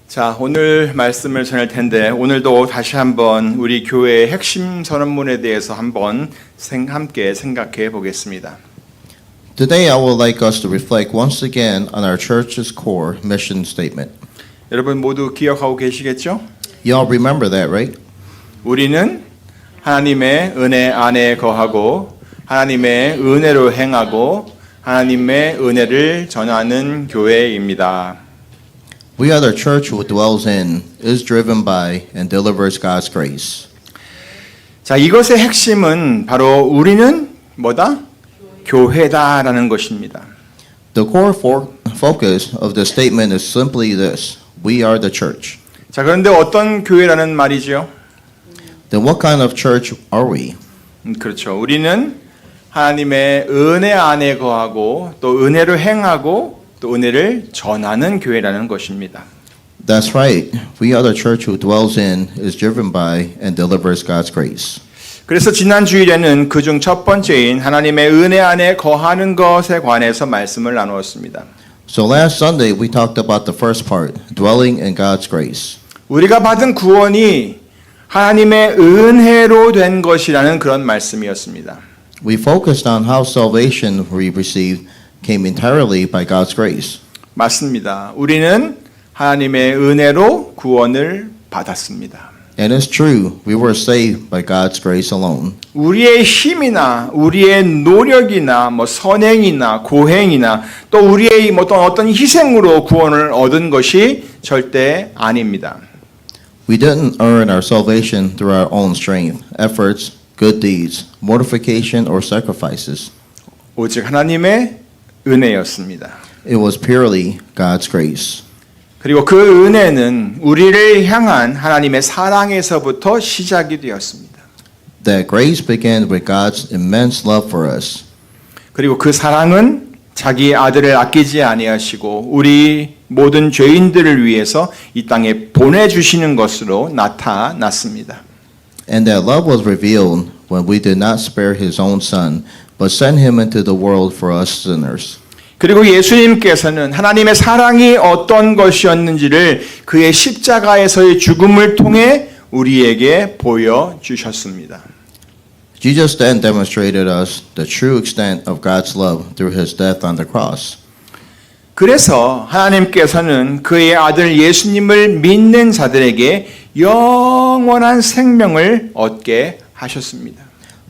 자, 오늘 말씀을 전할 텐데 오늘도 다시 한번 우리 교회의 핵심 선언문에 대해서 한번 함께 생각해 보겠습니다. Today, I would like us to reflect once again on our church's core mission statement. 여러분 모두 기억하고 계시겠죠? You all remember that, right? 우리는 하나님의 은혜 안에 거하고 하나님의 은혜로 행하고 하나님의 은혜를 전하는 교회입니다. We are the church who dwells in, is driven by, and delivers God's grace. 자, 이것의 핵심은 바로 우리는 뭐다? 교회다라는 것입니다. The core focus of the statement is simply this: we are the church. 자, 그런데 어떤 교회라는 말이죠? Then what kind of church are we? 그렇죠. 우리는 하나님의 은혜 안에 거하고 또 은혜로 행하고 또 은혜를 전하는 교회라는 것입니다. That's right. We are the church who dwells in, is driven by, and delivers God's grace. 그래서 지난 주일에는 그중 첫 번째인 하나님의 은혜 안에 거하는 것에 관해서 말씀을 나누었습니다. So last Sunday, we talked about the first part, dwelling in God's grace. 우리가 받은 구원이 하나님의 은혜로 된 것이라는 그런 말씀이었습니다. We focused on how salvation we received came entirely by God's grace. 맞습니다. 우리는 하나님의 은혜로 구원을 받았습니다. And it's true, we were saved by God's grace alone. 우리의 힘이나 우리의 노력이나 선행이나 고행이나 또 우리의 어떤 희생으로 구원을 얻은 것이 절대 아닙니다. We didn't earn our salvation through our own strength, efforts, good deeds, mortification, or sacrifices. 오직 하나님의 은혜였습니다. It was purely God's grace. 그리고 그 은혜는 우리를 향한 하나님의 사랑에서부터 시작이 되었습니다. That grace began with God's immense love for us. 그리고 그 사랑은 자기 아들을 아끼지 아니하시고 우리 모든 죄인들을 위해서 이 땅에 보내주시는 것으로 나타났습니다. And that love was revealed when we did not spare His own Son, but sent Him into the world for us sinners. 그리고 예수님께서는 하나님의 사랑이 어떤 것이었는지를 그의 십자가에서의 죽음을 통해 우리에게 보여주셨습니다. Jesus then demonstrated us the true extent of God's love through His death on the cross. 그래서 하나님께서는 그의 아들 예수님을 믿는 자들에게 영원한 생명을 얻게 하셨습니다.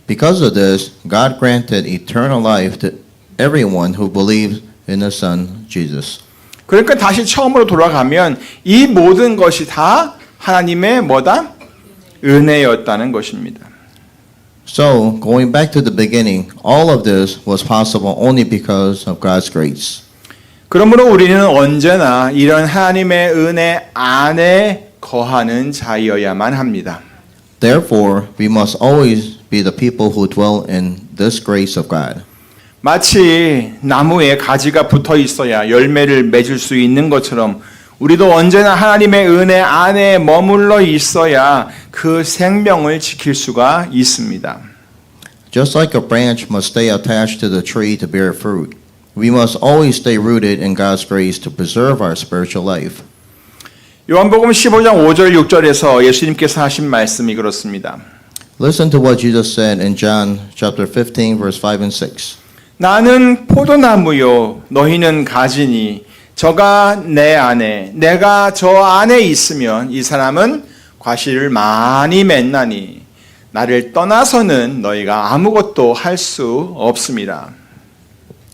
Because of this, God granted eternal life to everyone who believes in the Son, Jesus. 그러니까 다시 처음으로 돌아가면 이 모든 것이 다 하나님의 뭐다? 은혜였다는 것입니다. So, going back to the beginning, all of this was possible only because of God's grace. 그러므로 우리는 언제나 이런 하나님의 은혜 안에 거하는 자여야만 합니다. Therefore, we must always be the people who dwell in this grace of God. 마치 나무에 가지가 붙어 있어야 열매를 맺을 수 있는 것처럼 우리도 언제나 하나님의 은혜 안에 머물러 있어야 그 생명을 지킬 수가 있습니다. Just like a branch must stay attached to the tree to bear fruit, we must always stay rooted in God's grace to preserve our spiritual life. 요한복음 15장 5절 6절에서 예수님께서 하신 말씀이 그렇습니다. Listen to what Jesus said in John chapter 15 verse 5 and 6. 나는 포도나무요 너희는 가지니 저가 내 안에 내가 저 안에 있으면 이 사람은 과실을 많이 맺나니 나를 떠나서는 너희가 아무것도 할 수 없습니다.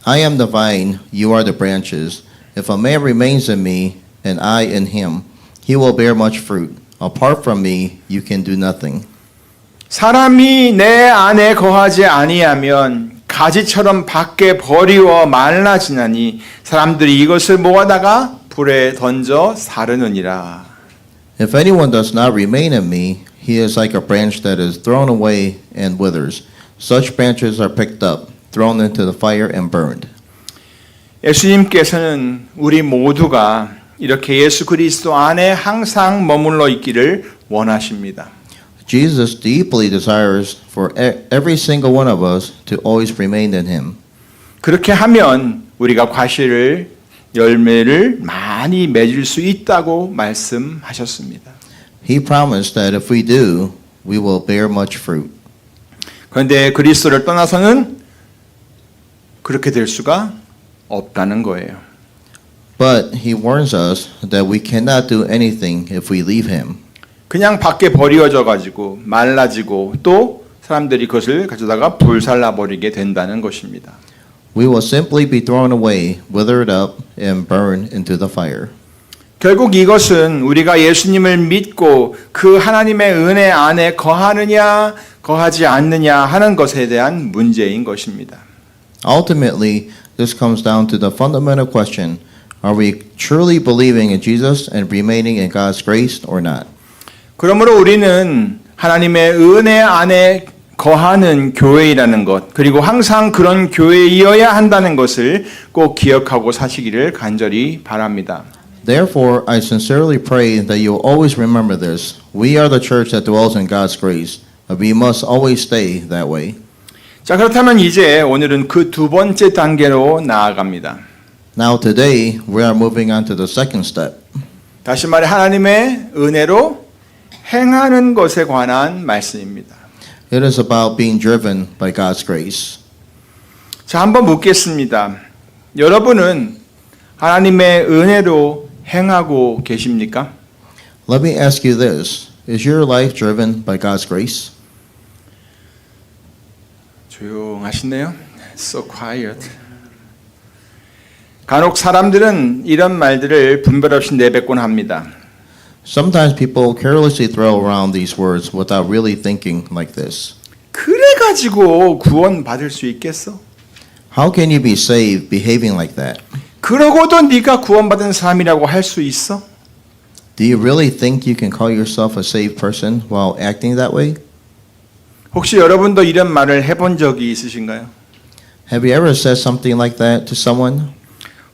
I am the vine, you are the branches. If a man remains in me and I in him, he will bear much fruit. Apart from me, you can do nothing. 사람이 내 안에 거하지 아니하면 가지처럼 밖에 버리워 말라지나니 사람들이 이것을 모아다가 불에 던져 사르느니라. If anyone does not remain in me, he is like a branch that is thrown away and withers. Such branches are picked up, thrown into the fire and burned. 예수님께서는 우리 모두가 이렇게 예수 그리스도 안에 항상 머물러 있기를 원하십니다. Jesus deeply desires for every single one of us to always remain in Him. 그렇게 하면 우리가 과실을 열매를 많이 맺을 수 있다고 말씀하셨습니다. He promised that if we do, we will bear much fruit. 그런데 그리스도를 떠나서는 그렇게 될 수가 없다는 거예요. But he warns us that we cannot do anything if we leave him. 그냥 밖에 버려져 가지고 말라지고 또 사람들이 그것을 가져다가 불살라 버리게 된다는 것입니다. We will simply be thrown away, withered up, and burned into the fire. 결국 이것은 우리가 예수님을 믿고 그 하나님의 은혜 안에 거하느냐 거하지 않느냐 하는 것에 대한 문제인 것입니다. Ultimately, this comes down to the fundamental question, are we truly believing in Jesus and remaining in God's grace or not? 그러므로 우리는 하나님의 은혜 안에 거하는 교회이라는 것, 그리고 항상 그런 교회이어야 한다는 것을 꼭 기억하고 사시기를 간절히 바랍니다. Therefore, I sincerely pray that you will always remember this. We are the church that dwells in God's grace, but we must always stay that way. 자, 그렇다면 이제 오늘은 그 두 번째 단계로 나아갑니다. Now today, we are moving on to the second step. 다시 말해 하나님의 은혜로 행하는 것에 관한 말씀입니다. It is about being driven by God's grace. 자, 한번 묻겠습니다. 여러분은 하나님의 은혜로 행하고 계십니까? Let me ask you this. Is your life driven by God's grace? 조용하시네요. So quiet. 간혹 사람들은 이런 말들을 분별 없이 내뱉곤 합니다. Sometimes people carelessly throw around these words without really thinking like this. 그래가지고 구원 받을 수 있겠어? How can you be saved behaving like that? 그러고도 네가 구원받은 사람이라고 할 수 있어? Do you really think you can call yourself a saved person while acting that way? 혹시 여러분도 이런 말을 해본 적이 있으신가요? Have you ever said something like that to someone?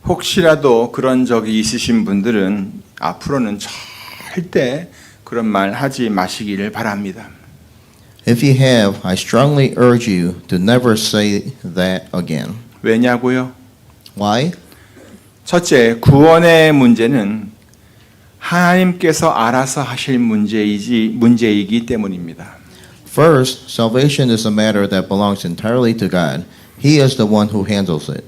혹시라도 그런 적이 있으신 분들은 앞으로는 절대 그런 말 하지 마시기를 바랍니다. If you have, I strongly urge you to never say that again. 왜냐고요? Why? 첫째, 구원의 문제는 하나님께서 알아서 하실 문제이기 때문입니다. First, salvation is a matter that belongs entirely to God. He is the one who handles it.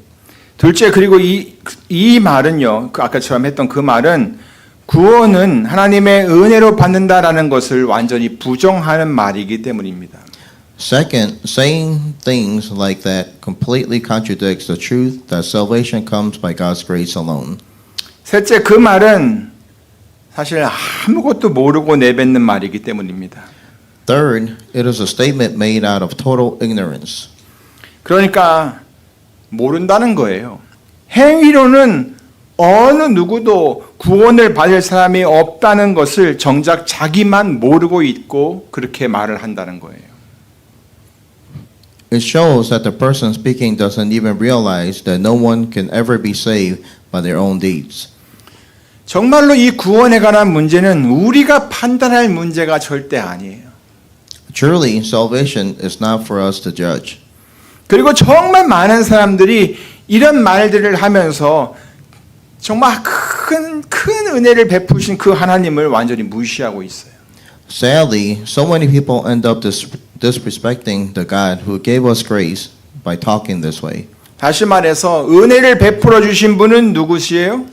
둘째, 그리고 이 말은요, 아까처럼 했던 그 말은 구원은 하나님의 은혜로 받는다라는 것을 완전히 부정하는 말이기 때문입니다. Second, saying things like that completely contradicts the truth that salvation comes by God's grace alone. 셋째, 그 말은 사실 아무것도 모르고 내뱉는 말이기 때문입니다. Third, it is a statement made out of total ignorance. 그러니까 모른다는 거예요. 행위로는 어느 누구도 구원을 받을 사람이 없다는 것을 정작 자기만 모르고 있고 그렇게 말을 한다는 거예요. It shows that the person speaking doesn't even realize that no one can ever be saved by their own deeds. 정말로 이 구원에 관한 문제는 우리가 판단할 문제가 절대 아니에요. Truly, salvation is not for us to judge. 그리고 정말 많은 사람들이 이런 말들을 하면서 정말 큰 은혜를 베푸신 그 하나님을 완전히 무시하고 있어요. Sadly, so many people end up disrespecting the God who gave us grace by talking this way. 다시 말해서 은혜를 베풀어 주신 분은 누구시에요?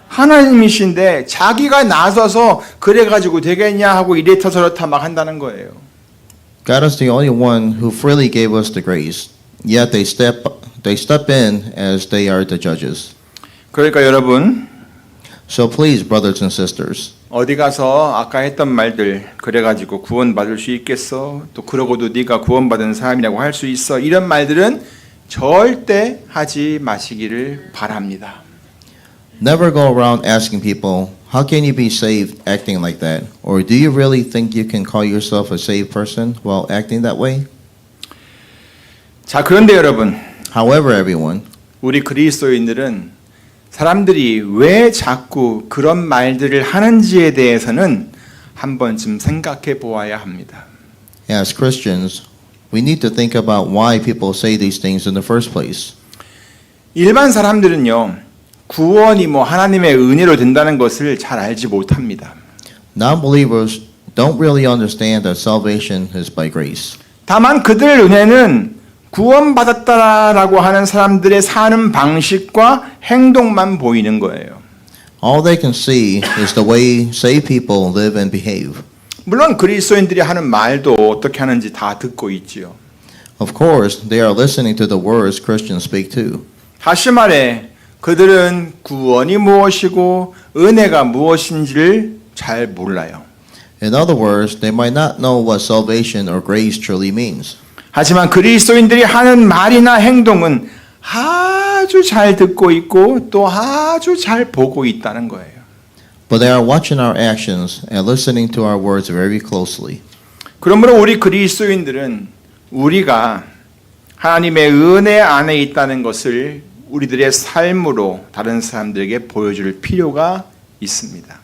하나님이신데 자기가 나서서 그래가지고 되겠냐 하고 이래타 저래타 막 한다는 거예요. God is the only one who freely gave us the grace, yet they step in as they are the judges. 그러니까 여러분 So please, brothers and sisters, 어디 가서 아까 했던 말들 그래가지고 구원받을 수 있겠어? 또 그러고도 네가 구원받은 사람이라고 할 수 있어? 이런 말들은 절대 하지 마시기를 바랍니다. never go around asking people, how can you be saved acting like that? Or do you really think you can call yourself a saved person while acting that way? 자, 그런데 여러분, However, everyone, 우리 그리스도인들은 사람들이 왜 자꾸 그런 말들을 하는지에 대해서는 한 번쯤 생각해 보아야 합니다. as Christians, we need to think about why people say these things in the first place. 일반 사람들은요, 구원이 뭐 하나님의 은혜로 된다는 것을 잘 알지 못합니다. Non-believers don't really understand that salvation is by grace. 다만 그들 은혜는 구원받았다라고 하는 사람들의 사는 방식과 행동만 보이는 거예요. All they can see is the way saved people live and behave. 물론 그리스도인들이 하는 말도 어떻게 하는지 다 듣고 있지요. Of course, they are listening to the words Christians speak too. 다시 말해 그들은 구원이 무엇이고 은혜가 무엇인지를 잘 몰라요. In other words, they might not know what salvation or grace truly means. 하지만 그리스도인들이 하는 말이나 행동은 아주 잘 듣고 있고 또 아주 잘 보고 있다는 거예요. But they are watching our actions and listening to our words very closely. 그러므로 우리 그리스도인들은 우리가 하나님의 은혜 안에 있다는 것을 우리들의 삶으로 다른 사람들에게 보여줄 필요가 있습니다.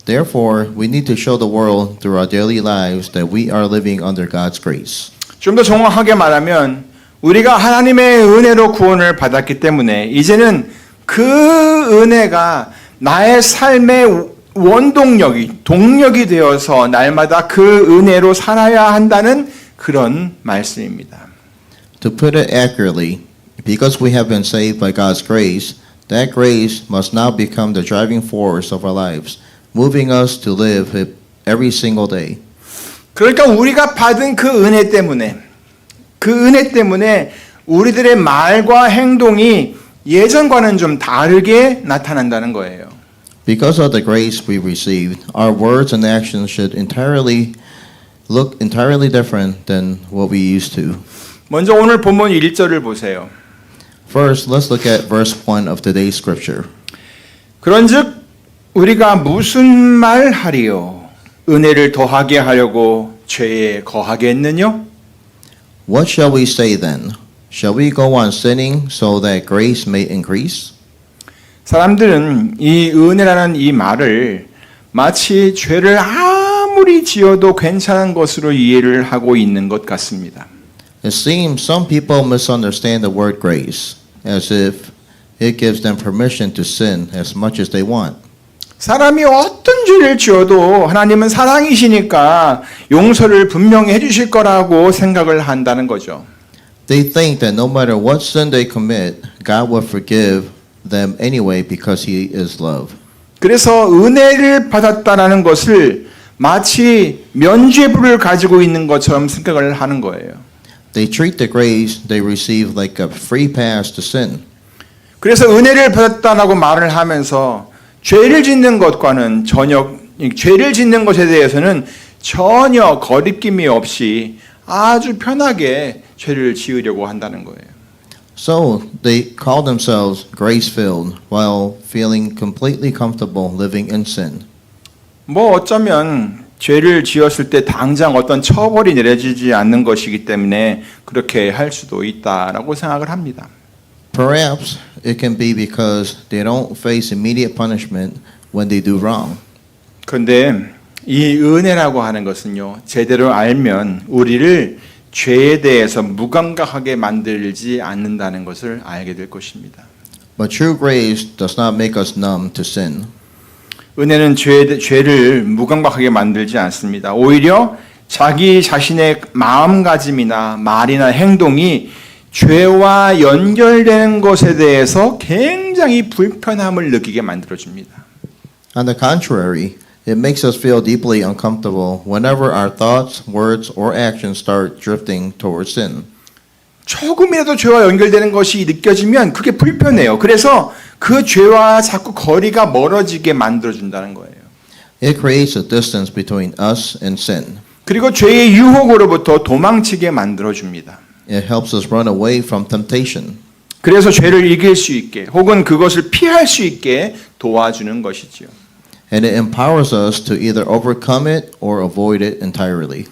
Therefore, we need to show the world through our daily lives that we are living under God's grace. 좀 더 정확하게 말하면 우리가 하나님의 은혜로 구원을 받았기 때문에 이제는 그 은혜가 나의 삶의 원동력이 동력이 되어서 날마다 그 은혜로 살아야 한다는 그런 말씀입니다. To put it accurately, because we have been saved by God's grace, that grace must now become the driving force of our lives, moving us to live it every single day. 그러니까 우리가 받은 그 은혜 때문에 우리들의 말과 행동이 예전과는 좀 다르게 나타난다는 거예요. Because of the grace we received, our words and actions should look entirely different than what we used to. 먼저 오늘 본문 1절을 보세요. First, let's look at verse 1 of today's scripture. 그런즉 우리가 무슨 말 하리요? 은혜를 더하게 하려고 죄에 거하겠느냐? What shall we say then? Shall we go on sinning so that grace may increase? 사람들은 이 은혜라는 이 말을 마치 죄를 아무리 지어도 괜찮은 것으로 이해를 하고 있는 것 같습니다. It seems some people misunderstand the word grace as if it gives them permission to sin as much as they want. 사람이 어떤 죄를 지어도 하나님은 사랑이시니까 용서를 분명히 해주실 거라고 생각을 한다는 거죠. They think that no matter what sin they commit, God will forgive them anyway because He is love. 그래서 은혜를 받았다라는 것을 마치 면죄부를 가지고 있는 것처럼 생각을 하는 거예요. They treat the grace they receive like a free pass to sin. 그래서 은혜를 받았다라고 말을 하면서 죄를 짓는 것과는 죄를 짓는 것에 대해서는 전혀 거리낌이 없이 아주 편하게 죄를 지으려고 한다는 거예요. So they call themselves grace-filled while feeling completely comfortable living in sin. 뭐 어쩌면 죄를 지었을 때 당장 어떤 처벌이 내려지지 않는 것이기 때문에 그렇게 할 수도 있다라고 생각을 합니다. Perhaps it can be because they don't face immediate punishment when they do wrong. 그런데 이 은혜라고 하는 것은요, 제대로 알면 우리를 죄에 대해서 무감각하게 만들지 않는다는 것을 알게 될 것입니다. But true grace does not make us numb to sin. 은혜는 죄를 무감각하게 만들지 않습니다. 오히려 자기 자신의 마음가짐이나 말이나 행동이 죄와 연결되는 것에 대해서 굉장히 불편함을 느끼게 만들어줍니다. On the contrary, it makes us feel deeply uncomfortable whenever our thoughts, words, or actions start drifting towards sin. 조금이라도 죄와 연결되는 것이 느껴지면 그게 불편해요. 그래서 그 죄와 자꾸 거리가 멀어지게 만들어준다는 거예요. It creates a distance between us and sin. 그리고 죄의 유혹으로부터 도망치게 만들어줍니다. It helps us run away from temptation. 그래서 죄를 이길 수 있게 혹은 그것을 피할 수 있게 도와주는 것이지요. And it empowers us to either overcome it or avoid it entirely.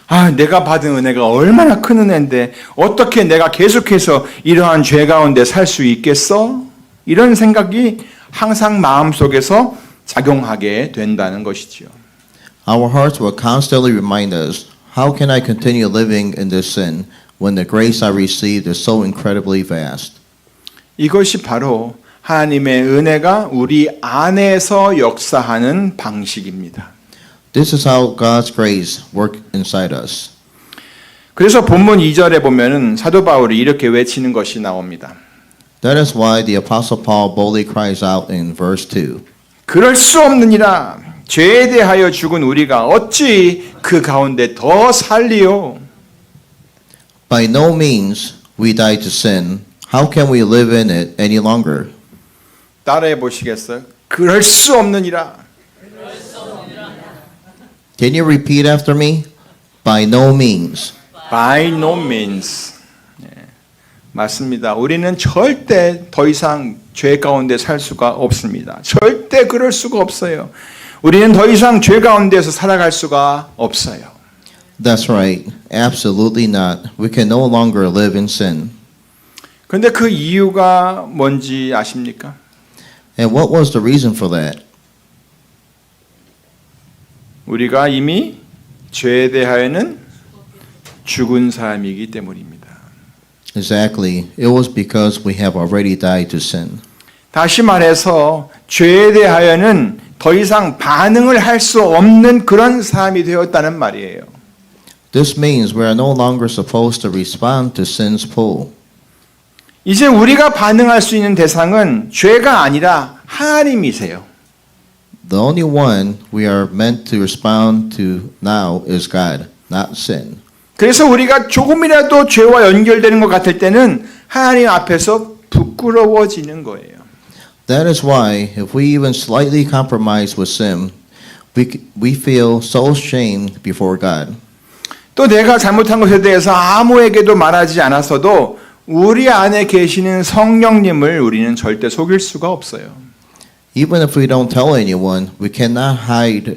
아, 내가 받은 은혜가 얼마나 큰 은혜인데 어떻게 내가 계속해서 이러한 죄 가운데 살 수 있겠어? 이런 생각이 항상 마음속에서 작용하게 된다는 것이지요. Our hearts will constantly remind us, how can I continue living in this sin when the grace I received is so incredibly vast? 이것이 바로 하나님의 은혜가 우리 안에서 역사하는 방식입니다. This is how God's grace works inside us. 그래서 본문 2절에 보면은 사도 바울이 이렇게 외치는 것이 나옵니다. That is why the Apostle Paul boldly cries out in verse 2. 그럴 수 없느니라. 죄에 대하여 죽은 우리가 어찌 그 가운데 더 살리요? By no means we die to sin. How can we live in it any longer? 따라해 보시겠어요? 그럴 수 없느니라. Can you repeat after me? By no means. By no means. 예, 맞습니다. 우리는 절대 더 이상 죄 가운데 살 수가 없습니다. 절대 그럴 수가 없어요. 우리는 더 이상 죄 가운데서 살아갈 수가 없어요. That's right. Absolutely not. We can no longer live in sin. 그런데 그 이유가 뭔지 아십니까? And what was the reason for that? 우리가 이미 죄에 대하여는 죽은 사람이기 때문입니다. Exactly. It was because we have already died to sin. 다시 말해서 죄에 대하여는 더 이상 반응을 할 수 없는 그런 사람이 되었다는 말이에요. This means we are no longer supposed to respond to sin's pull. 이제 우리가 반응할 수 있는 대상은 죄가 아니라 하나님이세요. The only one we are meant to respond to now is God, not sin. 그래서 우리가 조금이라도 죄와 연결되는 것 같을 때는 하나님 앞에서 부끄러워지는 거예요. That is why if we even slightly compromise with sin, we feel so ashamed before God. 또 내가 잘못한 것에 대해서 아무에게도 말하지 않았어도 우리 안에 계시는 성령님을 우리는 절대 속일 수가 없어요. Even if we don't tell anyone, we cannot hide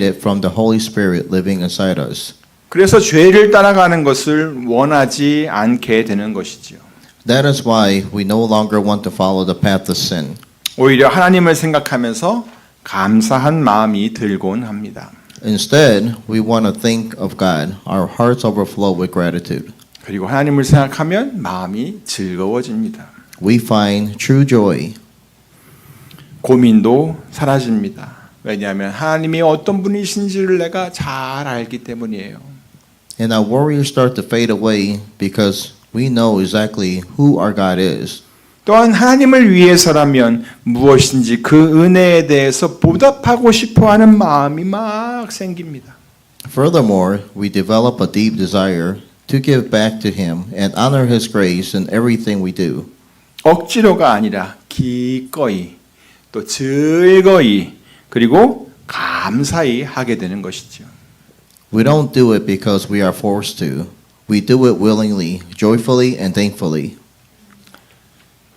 it from the Holy Spirit living inside us. 그래서 죄를 따라가는 것을 원하지 않게 되는 것이지요. That is why we no longer want to follow the path of sin. 오히려 하나님을 생각하면서 감사한 마음이 들곤 합니다. Instead, we want to think of God. Our hearts overflow with gratitude. 그리고 하나님을 생각하면 마음이 즐거워집니다. We find true joy. 고민도 사라집니다. 왜냐하면 하나님이 어떤 분이신지를 내가 잘 알기 때문이에요. And our worries start to fade away because we know exactly who our God is. 또한 하나님을 위해서라면 무엇인지 그 은혜에 대해서 보답하고 싶어하는 마음이 막 생깁니다. Furthermore, we develop a deep desire to give back to Him and honor His grace in everything we do. 억지로가 아니라 기꺼이 또 즐거이 그리고 감사히 하게 되는 것이죠. We don't do it because we are forced to. We do it willingly, joyfully, and thankfully.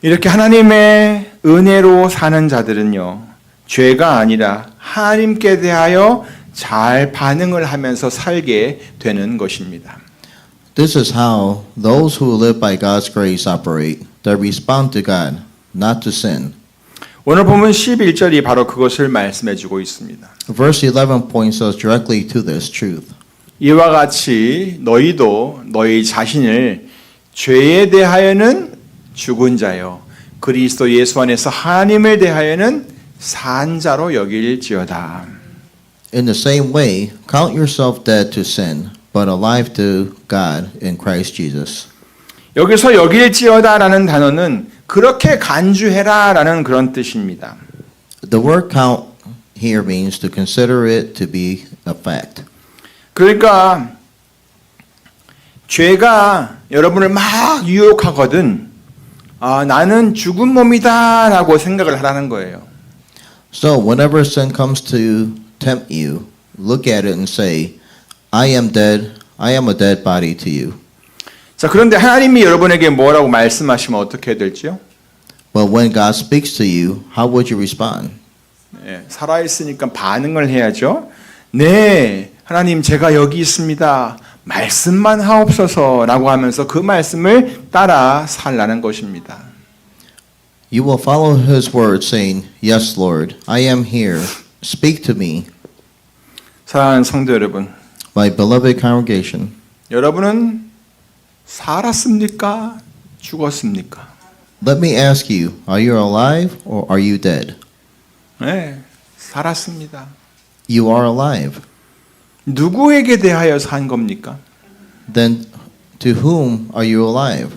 이렇게 하나님의 은혜로 사는 자들은요, 죄가 아니라 하나님께 대하여 잘 반응을 하면서 살게 되는 것입니다. This is how those who live by God's grace operate. They respond to God, not to sin. 오늘 보면 11절이 바로 그것을 말씀해 주고 있습니다. Verse 11 points us directly to this truth. 이와 같이 너희도 너희 자신을 죄에 대하여는 죽은 자요 그리스도 예수 안에서 하나님을 대하여는 산 자로 여길지어다. In the same way, count yourself dead to sin, but alive to God in Christ Jesus. 여기서 여길지어다라는 단어는 그렇게 간주해라라는 그런 뜻입니다. The word count here means to consider it to be a fact. 그러니까 죄가 여러분을 막 유혹하거든. 아, 나는 죽은 몸이다라고 생각을 하라는 거예요. So whenever sin comes to tempt you, look at it and say, I am dead. I am a dead body to you. 자, 그런데 하나님이 여러분에게 뭐라고 말씀하시면 어떻게 될지요? But when God speaks to you, how would you respond? 예, 살아있으니까 반응을 해야죠. 네, 하나님 제가 여기 있습니다. 말씀만 하옵소서라고 하면서 그 말씀을 따라 살라는 것입니다. You will follow His word saying, Yes, Lord, I am here. Speak to me. 사랑하는 성도 여러분, My beloved congregation, 여러분은 살았습니까? 죽었습니까? Let me ask you, are you alive or are you dead? 네, 살았습니다. You are alive. 누구에게 대하여 산 겁니까? Then to whom are you alive?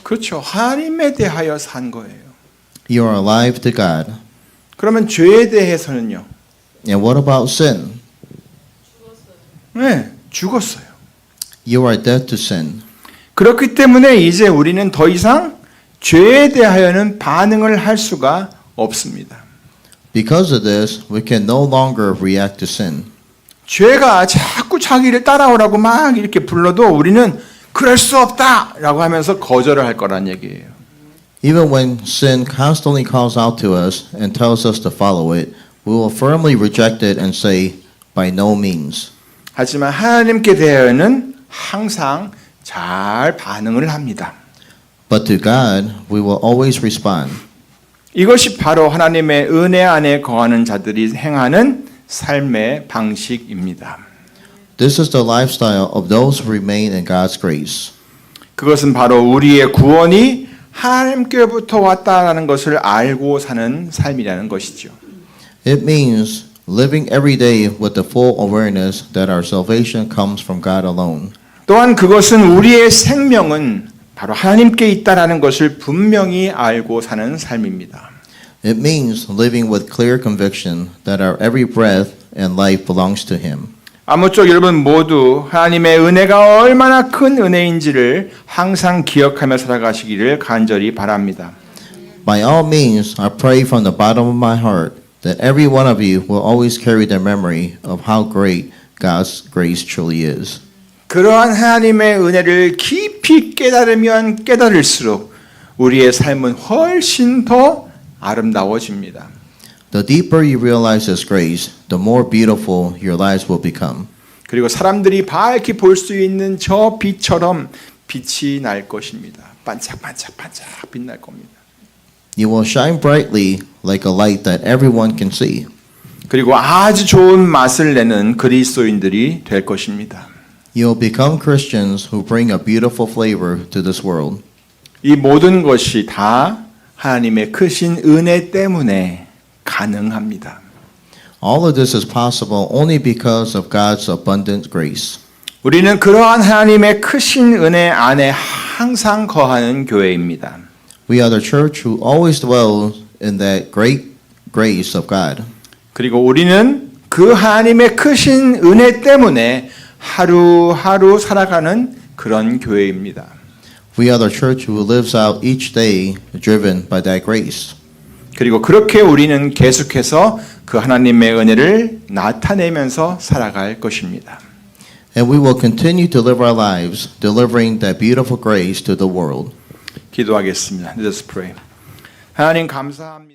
그렇죠. 하나님에 대하여 산 거예요. You are alive to God. 그러면 죄에 대해서는요? And what about sin? 네, 죽었어요. You are dead to sin. 그렇기 때문에 이제 우리는 더 이상 죄에 대하여는 반응을 할 수가 없습니다. Because of this, we can no longer react to sin. 죄가 자꾸 자기를 따라오라고 막 이렇게 불러도 우리는 그럴 수 없다라고 하면서 거절을 할 거란 얘기예요. Even when sin constantly calls out to us and tells us to follow it, we will firmly reject it and say, by no means. 하지만 하나님께 대하여는 항상 잘 반응을 합니다. But to God, we will always respond. 이것이 바로 하나님의 은혜 안에 거하는 자들이 행하는 삶의 방식입니다. This is the lifestyle of those who remain in God's grace. 그것은 바로 우리의 구원이 하나님께로부터 왔다라는 것을 알고 사는 삶이라는 것이죠. It means living every day with the full awareness that our salvation comes from God alone. 또한 그것은 우리의 생명은 바로 하나님께 있다라는 것을 분명히 알고 사는 삶입니다. It means living with clear conviction that our every breath and life belongs to Him. 아무쪼록 여러분 모두 하나님의 은혜가 얼마나 큰 은혜인지를 항상 기억하며 살아가시기를 간절히 바랍니다. By all means, I pray from the bottom of my heart that every one of you will always carry the memory of how great God's grace truly is. 그러한 하나님의 은혜를 깊이 깨달으면 깨달을수록 우리의 삶은 훨씬 더 아름다워집니다. The deeper you realize His grace, the more beautiful your lives will become. 그리고 사람들이 밝게 볼 수 있는 저 빛처럼 빛이 날 것입니다. 반짝반짝반짝 빛날 겁니다. You will shine brightly like a light that everyone can see. 그리고 아주 좋은 맛을 내는 그리스도인들이 될 것입니다. You will become Christians who bring a beautiful flavor to this world. 이 모든 것이 다 하나님의 크신 은혜 때문에 가능합니다. All of this is possible only because of God's abundant grace. 우리는 그러한 하나님의 크신 은혜 안에 항상 거하는 교회입니다. We are the church who always dwells in that great grace of God. 그리고 우리는 그 하나님의 크신 은혜 때문에 하루하루 살아가는 그런 교회입니다. We are the church who lives out each day driven by that grace. 그리고 그렇게 우리는 계속해서 그 하나님의 은혜를 나타내면서 살아갈 것입니다. And we will continue to live our lives delivering that beautiful grace to the world. 기도하겠습니다. Let us pray. 하나님 감사합니다.